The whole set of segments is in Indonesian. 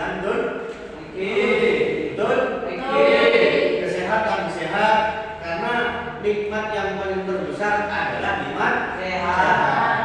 dan betul. Kesehatan sehat, karena nikmat yang paling terbesar adalah nikmat sehat.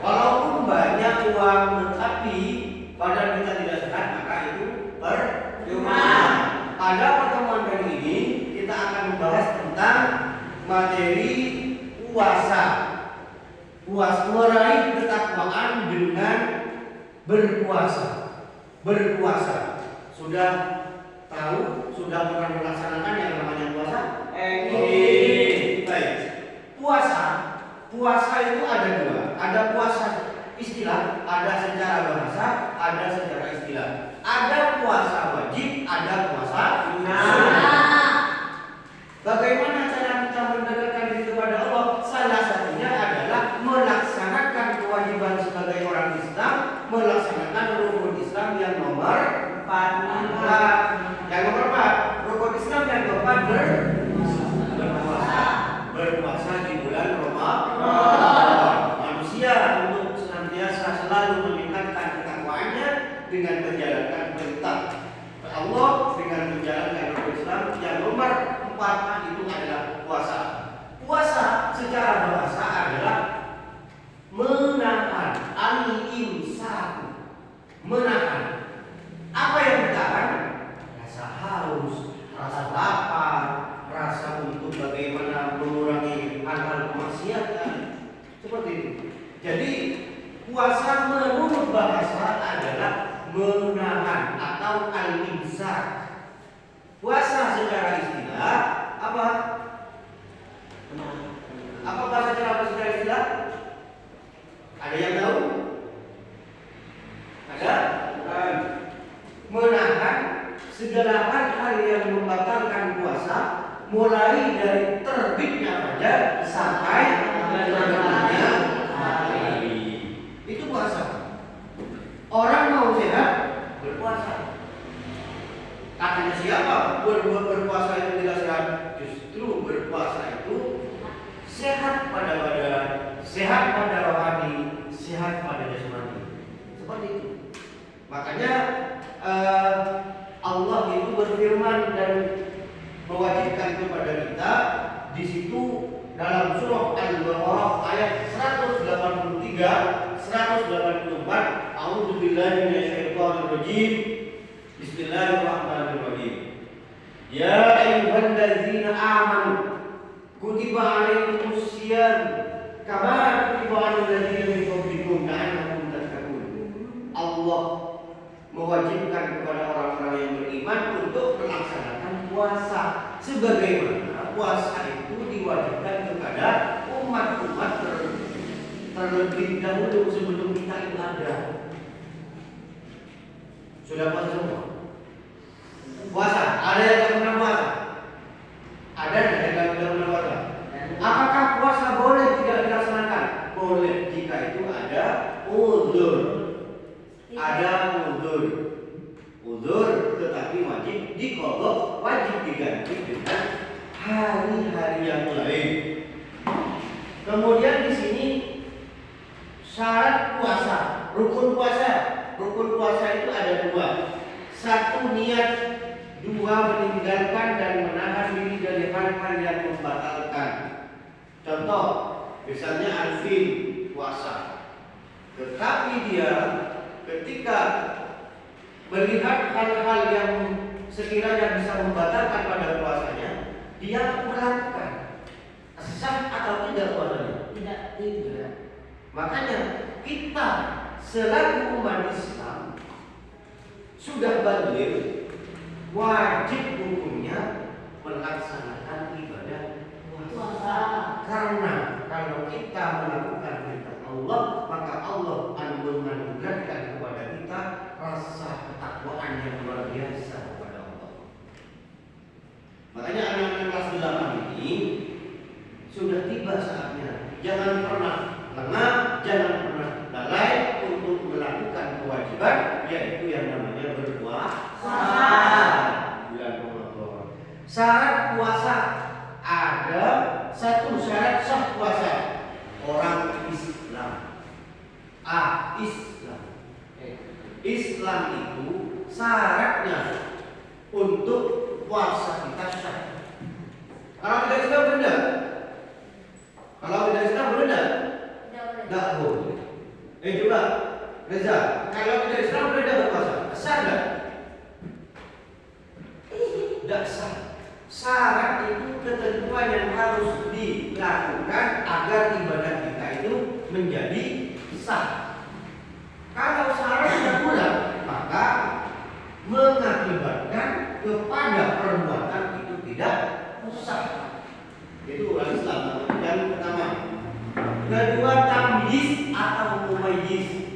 Walaupun banyak uang tetapi padahal kita tidak sehat, maka itu percuma. Pada pertemuan kali ini kita akan membahas tentang materi puasa. Meraih ketakwaan dengan berpuasa. Sudah tahu, sudah pernah melaksanakan yang namanya puasa? Baik. Puasa itu ada dua. Ada puasa istilah, ada secara bahasa, ada secara istilah. Ada puasa wajib, ada puasa sunnah. Bagaimana cara kita mendekatkan diri kepada Allah? Salah satunya adalah melaksanakan kewajiban sebagai orang Islam, melaksanakan rukun Islam yang nomor 4. Yang nomor 4, rukun Islam yang keempat berpuasa di bulan Ramadan. Manusia untuk senantiasa selalu meningkatkan ketakwaannya dengan menjalankan perintah Allah, dengan menjalankan rukun Islam yang nomor 4 itu adalah puasa. Puasa secara bahasa adalah menahan, al-imsak, menahan. Apa yang ditahan? Rasa haus, rasa lapar, rasa untuk bagaimana mengurangi hal-hal kemaksiatan, seperti itu. Jadi puasa menurut bahasa adalah menahan atau al-imsak. Puasa secara istilah apa? Apa bahasa secara istilah? Ada yang tahu? Ada? Menahan segala hal yang membatalkan puasa, mulai dari terbitnya fajar sampai terbenamnya hari. Itu puasa. Orang mau sehat berpuasa. Katanya siapa? Berpuasa itu tidak sehat. Justru berpuasa itu sehat pada badan, sehat pada rohani, sehat pada jasmani. Seperti itu. Makanya Allah itu berfirman dan mewajibkan kepada kita di situ dalam surah Al-Baqarah ayat 183, 184. A'udzubillahi minasyaitonirrajim. Bismillahirrahmanirrahim. Ya ayyuhalladzina amanu kutiba alaikumus syiyam kama kutiba alal ladzina min qablikum la'allakum tattaqun. Allah mewajibkan kepada orang-orang yang beriman untuk melaksanakan puasa, sebagaimana puasa itu diwajibkan kepada umat-umat terlebih dahulu sebelum kita ibadah. Sudah puasa semua? Puasa, ada yang tidak pernah puasa? Ada yang tidak pernah puasa? Apakah puasa boleh tidak dilaksanakan? Boleh jika itu ada uzur. Ada uzur tetapi wajib diqadha, wajib diganti dengan hari-hari yang lain. Kemudian di sini syarat puasa, rukun puasa. Rukun puasa itu ada dua. Satu niat, dua meninggalkan dan menahan diri dari hal-hal yang membatalkan. Contoh, misalnya alfin puasa. Tetapi dia ketika melihat hal-hal yang sekiranya bisa membatalkan pada puasanya, dia melakukan. Sah atau tidak puasanya? Tidak. Makanya kita selaku umat Islam sudah baligh, wajib hukumnya melaksanakan ibadah puasa. Karena kalau kita melakukan perintah Allah, maka Allah akan menganugerahkan kepada kita rasa ketakwaan yang luar biasa kepada Allah. Makanya anak-anak kelas 8 ini sudah tiba saatnya. Jangan pernah lengah, jangan pernah lalai untuk melakukan kewajiban, yaitu yang namanya berpuasa. Bulan Ramadan. Syarat puasa ada satu syarat sah puasa, orang Islam. Islam itu syaratnya untuk puasa kita sah. Kalau tidak Islam boleh tidak? Kalau tidak Islam boleh tidak? Tidak boleh. Coba Reza, kalau tidak Islam boleh tidak berpuasa? Sah tidak? Tidak sah. Syarat itu ketentuan yang harus dilakukan agar ibadah kita itu menjadi sah. Kalau syaratnya kurang, maka mengakibatkan kepada perbuatan itu tidak sah. Itu orang Islam. Yang pertama. Kedua, tamyiz atau mumayyiz.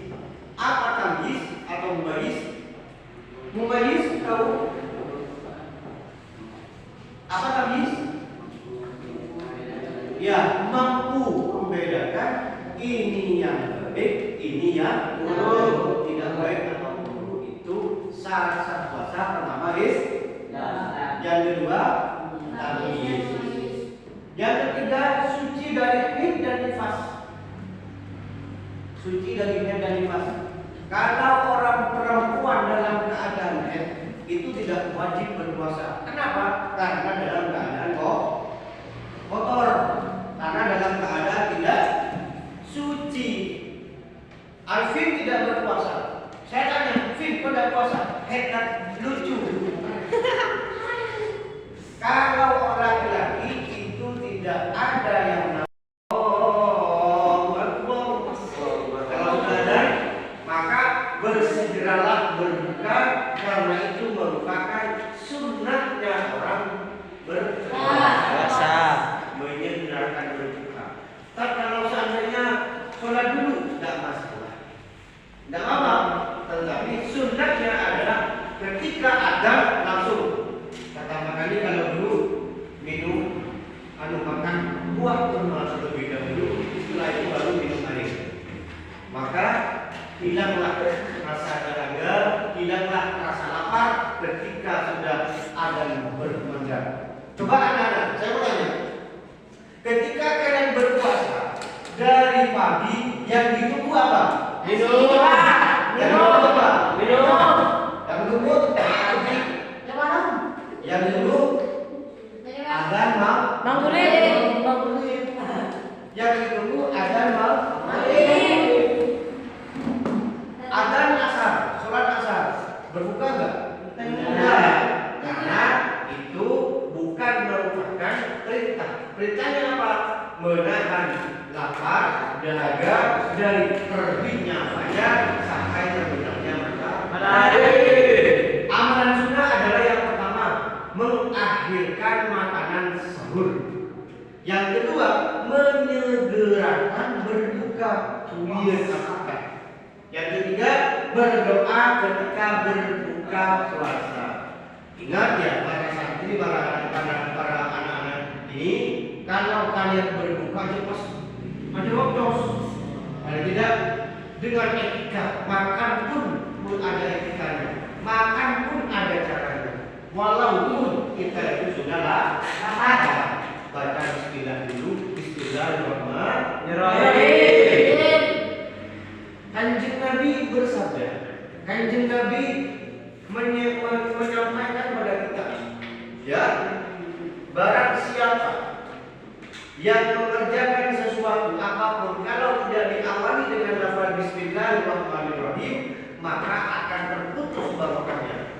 Apa tamyiz atau mumayyiz? Mumayyiz tahu? Apa tamyiz? Ya, mampu membedakan ini yang baik, ini yang buruk, tidak baik atau buruk. Itu syarat sah puasa. Pertama yang kedua tamyiz. Yang ketiga suci dari haid dan nifas. Suci dari haid dan nifas. Kalau orang perempuan dalam keadaan haid itu tidak wajib berpuasa. Kenapa? Karena dalam keadaan kotor. Karena dalam keadaan tidak suci. Alvin tidak berpuasa. Saya tanya, Alvin kok tidak puasa? Haid dan lucu. Kalau orang laki itu tidak ada yang kalau ada, maka bersegeralah berbuka karena itu merupakan sunnahnya orang berpuasa, menyegerakan berbuka. Tapi kalau seandainya sholat dulu tidak masalah, tidak apa-apa. Tetapi sunnahnya adalah ketika ada langsung. Pertama kali kalau dulu minum makan buah kurma terlebih dahulu, setelah itu baru minum air. Maka hilanglah rasa dahaga, hilanglah rasa lapar ketika sudah azan berkumandang. Coba anak-anak, saya mau tanya, ketika kalian berpuasa dari pagi yang ditunggu apa? Minum. Yang ditunggu pagi. Yang dulu azan maghrib. Yang ditunggu azan maghrib. Azan asar, sholat asar. Berbuka enggak? Tidak. Karena itu bukan merupakan perintah. Perintahnya apa? Menahan lapar, dahaga dari terbitnya fajar sampai terbenamnya matahari. Amalan sunnah adalah yang pertama, mengakhirkan makanan sahur. Yang kedua, menyegerakan berbuka. Yang ketiga, berdoa ketika berbuka puasa. Ingat ya, para santri, para anak-anak ini, kalau kalian berbuka cepat, ada waktu. Kalau tidak, dengan etika, makan pun ada etikanya. Makan pun ada caranya. Walaupun kita itu sudahlah baca bismillah dulu. Bismillahirrahmanirrahim. Kanjeng Nabi bersabda, Kanjeng Nabi menyampaikan pada kita, ya, barang siapa yang mengerjakan sesuatu apapun kalau tidak diawali dengan lafaz bismillahirrahmanirrahim, maka akan terputus barokahnya,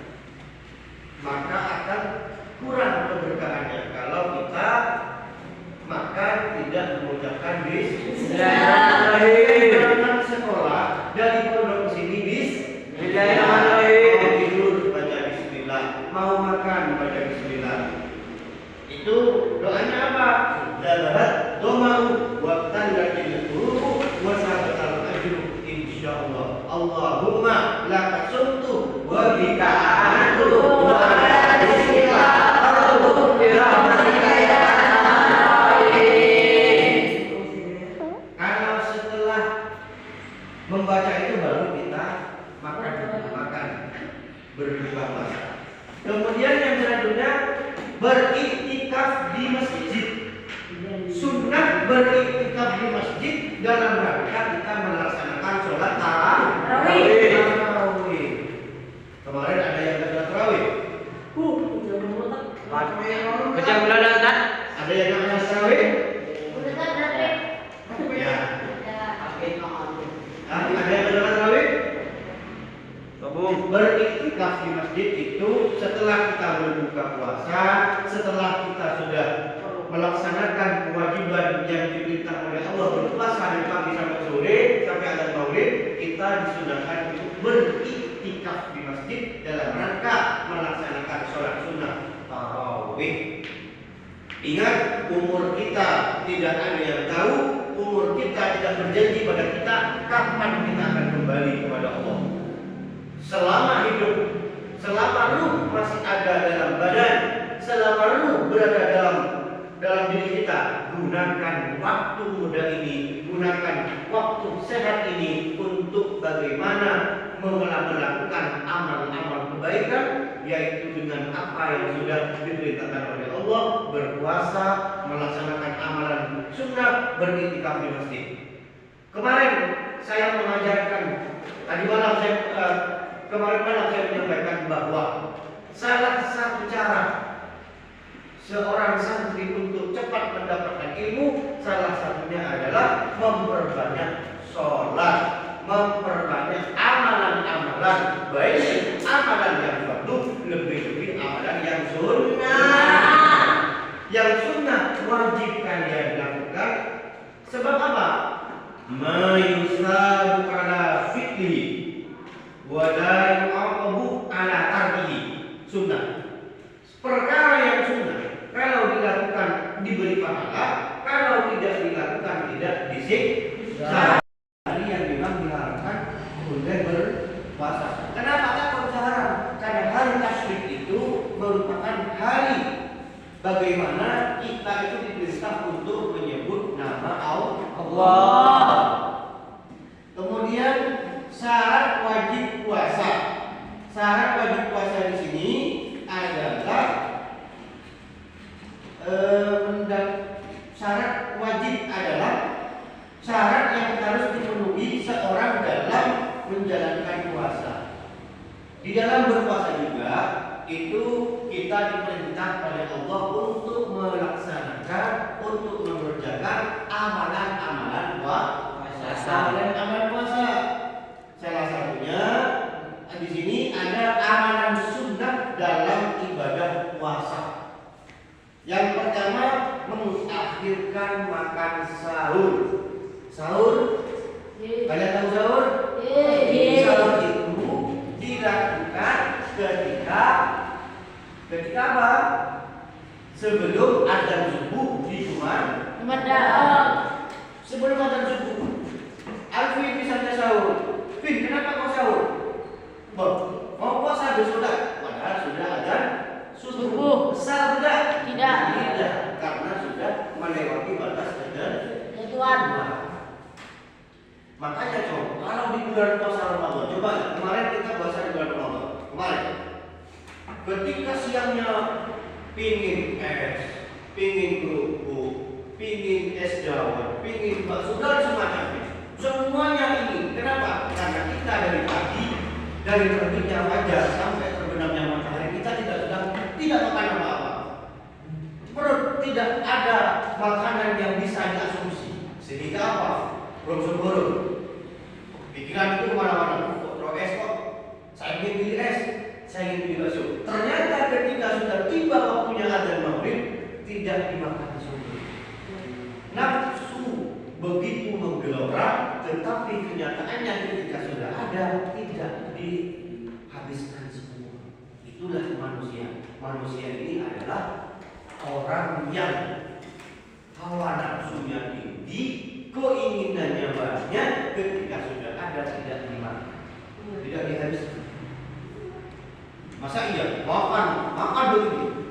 maka akan kurang keberkahannya. Kalau kita makan tidak mengucapkan bismillahirrahmanirrahim. Dalam sekolah dari pondok sini bismillahirrahmanirrahim. Mau tidur baca bismillah, mau makan baca bismillah. Itu doanya apa? Darat domau waktan lakil huruf wasabatal ajru insyaallah. Allahumma laka sumtu wa bika amantu wa ala rizqika arju bi rahmatika ya arhamar rahimin. Kalau setelah membaca itu baru kita makan berbuka puasa. Kemudian yang selanjutnya, beriktikaf di masjid. Sunnah beriktikaf di masjid dalam rangka kita melaksanakan sholat tarawih. Kemarin ada Baca bulan Ustaz. Ada yang namanya tarawih? Ya. Ada yang namanya tarawih? Gabung. Beriktikaf di masjid itu setelah kita berbuka puasa, setelah kita sudah melaksanakan kewajiban yang diperintah oleh Allah berpuasa dari pagi sampai sore sampai azan maghrib, kita disunahkan untuk beriktikaf di masjid dalam rangka melaksanakan sholat sunnah tarawih. Ingat, umur kita tidak ada yang tahu, umur kita tidak berjanji pada kita kapan kita akan kembali kepada Allah. Selama hidup, selama ruh masih ada dalam badan, selama ruh berada dalam diri kita, gunakan waktu muda ini, gunakan waktu sehat ini untuk bagaimana melakukan amal-amal kebaikan, yaitu dengan apa yang sudah diperintahkan oleh Allah, berpuasa, melaksanakan amalan sunnah, beriktikaf di masjid. Kemarin saya mengajarkan, kemarin malam saya menyampaikan bahwa salah satu cara seorang santri untuk cepat mendapatkan ilmu, salah satunya adalah memperbanyak sholat, memperbanyak amalan-amalan, baik amalan yang fardu, lebih-lebih amalan yang sunnah. Yang sunnah wajib kalian lakukan. Sebab apa? Ma yusabu ala fi'li wa la yu'aqabu ala tarkihi. Sunnah. Perkara yang sunnah, kalau dilakukan diberi pahala, kalau tidak dilakukan tidak disiksa. Hari yang memang diharapkan boleh berpuasa. Kenapa takut haram? Karena hari tasyrik itu merupakan hari bagaimana kita itu diperintah untuk menyebut nama Allah. Kemudian syarat wajib puasa. Syarat wajib puasa di sini adalah syarat wajib adalah syarat yang harus dipenuhi seorang dalam menjalankan puasa. Di dalam berpuasa juga itu kita diperintah oleh Allah untuk melaksanakan, untuk mengerjakan amalan-amalan puasa. Amalan puasa. Salah satunya di sini ada amalan sunnah dalam ibadah puasa. Yang pertama, mengakhirkan makan sahur. Sahur, kalian tahu sahur? Sahur itu dilakukan ketika apa? Sebelum azan subuh di Jum'at. Sebelum azan subuh. Alfi misalnya sahur. Fin, kenapa kau sahur? Mau puasa sudah, padahal sudah azan subuh. Besar tidak? Tidak. Tidak, karena sudah melewati batas Tuhan. Makanya coba, kalau di bulan puasa Ramadan, coba kemarin kita puasa di bulan Ramadan. Kemarin, ketika siangnya pingin es, pingin kerupuk, pingin es dawet, pingin bakso dan semacamnya, semuanya ini. Kenapa? Karena kita dari terbitnya fajar sampai terbenamnya matahari, kita tidak makan apa-apa. Perut tidak ada makanan yang bisa diasumsi. Sehingga apa? Belum pikiran itu kemana-mana. Kok es kok? Saya ingin beli es, saya ingin beli bakso. Ternyata ketika sudah tiba waktunya azan maghrib, tidak dimakan semua. Nafsu begitu menggelora, tetapi kenyataannya ketika sudah ada, tidak dihabiskan semua. Itulah manusia. Manusia ini adalah orang yang hawa nafsunya tinggi, keinginannya banyak, ketika sudah ada tidak dimakan, tidak dihabiskan. Masa iya makan begini,